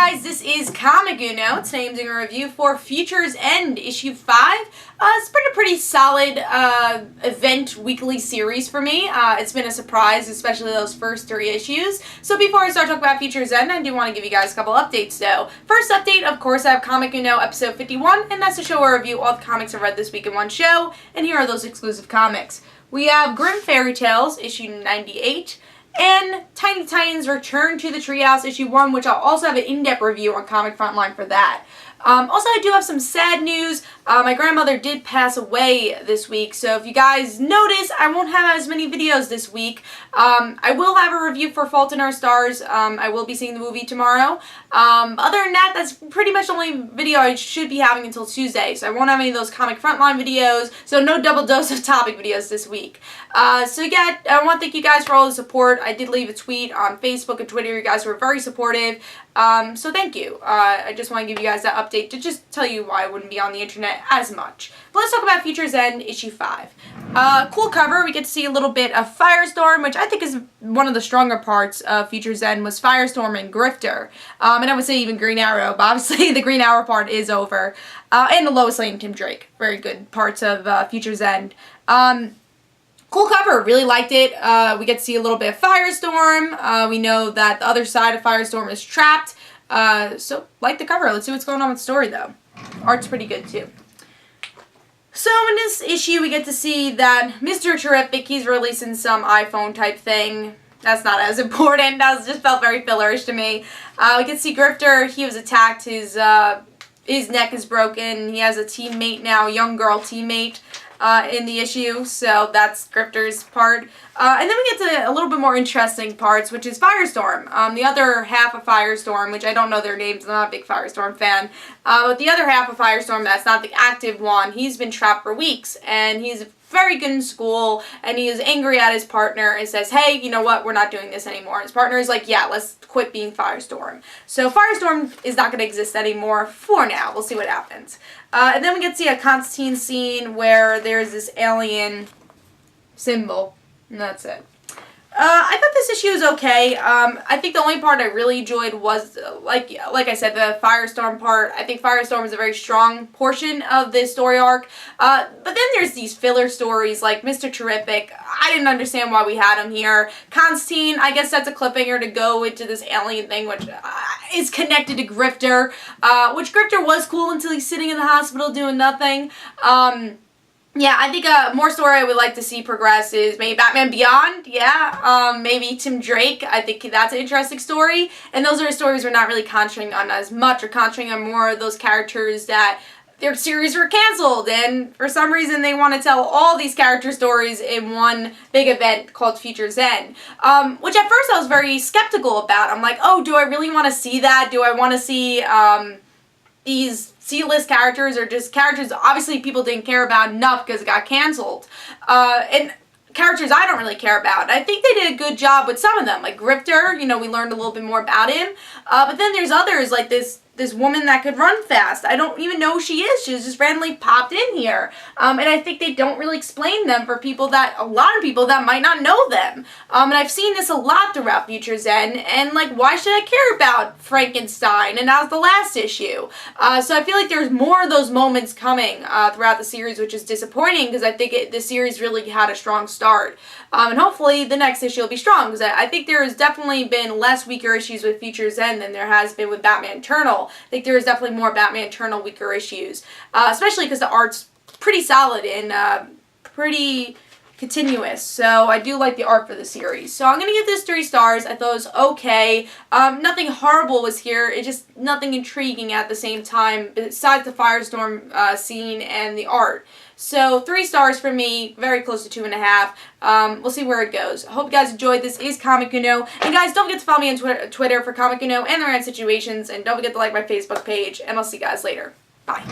guys, this is Comic Uno. Today I'm doing a review for Future's End, issue 5. It's been a pretty solid event weekly series for me. It's been a surprise, especially those first 3 issues. So before I start talking about Future's End, I do want to give you guys a couple updates though. First update, of course, I have Comic Uno episode 51, and that's a show where I review all the comics I've read this week in one show, and here are those exclusive comics. We have Grimm Fairy Tales, issue 98, and Tiny Titans Return to the Treehouse, issue 1, which I'll also have an in-depth review on Comic Frontline for that. Also, I do have some sad news. My grandmother did pass away this week, so if you guys notice, I won't have as many videos this week. I will have a review for Fault in Our Stars. I will be seeing the movie tomorrow. Other than that, that's pretty much the only video I should be having until Tuesday, so I won't have any of those Comic Frontline videos, so no double dose of topic videos this week. So yeah, I want to thank you guys for all the support. I did leave a tweet on Facebook and Twitter. You guys were very supportive. So thank you. I just want to give you guys that update to just tell you why I wouldn't be on the internet as much. But let's talk about Future's End, issue 5. Cool cover. We get to see a little bit of Firestorm, which I think is one of the stronger parts of Future's End was Firestorm and Grifter. And I would say even Green Arrow, but obviously the Green Arrow part is over. And the Lois Lane and Tim Drake. Very good parts of Future's End. Cool cover, really liked it. We get to see a little bit of Firestorm. We know that the other side of Firestorm is trapped. So, like the cover. Let's see what's going on with the story, though. Art's pretty good, too. So, in this issue, we get to see that Mr. Terrific, he's releasing some iPhone type thing. That's not as important. That just felt very fillerish to me. We get to see Grifter. He was attacked. His neck is broken. He has a teammate now, young girl teammate. In the issue, so that's Grifter's part. And then we get to a little bit more interesting parts, which is Firestorm. The other half of Firestorm, which I don't know their names, I'm not a big Firestorm fan, but the other half of Firestorm that's not the active one, he's been trapped for weeks, and he's very good in school, and he is angry at his partner and says, hey, you know what, we're not doing this anymore. And his partner is like, yeah, let's quit being Firestorm. So Firestorm is not going to exist anymore for now. We'll see what happens. And then we get to see a Constantine scene where there's this alien symbol, and that's it. I thought this issue was okay. I think the only part I really enjoyed was, like I said, the Firestorm part. I think Firestorm is a very strong portion of this story arc. But then there's these filler stories like Mr. Terrific. I didn't understand why we had him here. Constantine, I guess that's a cliffhanger to go into this alien thing, which is connected to Grifter. Which Grifter was cool until he's sitting in the hospital doing nothing. Yeah, I think more story I would like to see progress is maybe Batman Beyond, yeah, maybe Tim Drake. I think that's an interesting story, and those are stories we're not really concentrating on as much, or concentrating on more of those characters that their series were canceled, and for some reason they want to tell all these character stories in one big event called Future's End, which at first I was very skeptical about. I'm like, oh, do I really want to see that? Do I want to see these C-list characters, or just characters obviously people didn't care about enough because it got canceled, and characters I don't really care about? I think they did a good job with some of them, like Grifter, you know, we learned a little bit more about him, but then there's others like this woman that could run fast. I don't even know who she is. She just randomly popped in here. And I think they don't really explain them for people that, a lot of people that might not know them. And I've seen this a lot throughout Future's End, and like, why should I care about Frankenstein? And that was the last issue. So I feel like there's more of those moments coming throughout the series, which is disappointing because I think the series really had a strong start. And hopefully the next issue will be strong, because I think there has definitely been less weaker issues with Future's End than there has been with Batman Eternal. I think there is definitely more Batman Eternal weaker issues, especially because the art's pretty solid and pretty continuous. So I do like the art for the series. So I'm going to give this 3 stars. I thought it was okay. Nothing horrible was here. It's just nothing intriguing at the same time besides the Firestorm scene and the art. So 3 stars for me, very close to 2.5. We'll see where it goes. I hope you guys enjoyed. This is Comic Uno. And guys, don't forget to follow me on Twitter for Comic Uno and the Rant Situations. And don't forget to like my Facebook page. And I'll see you guys later. Bye.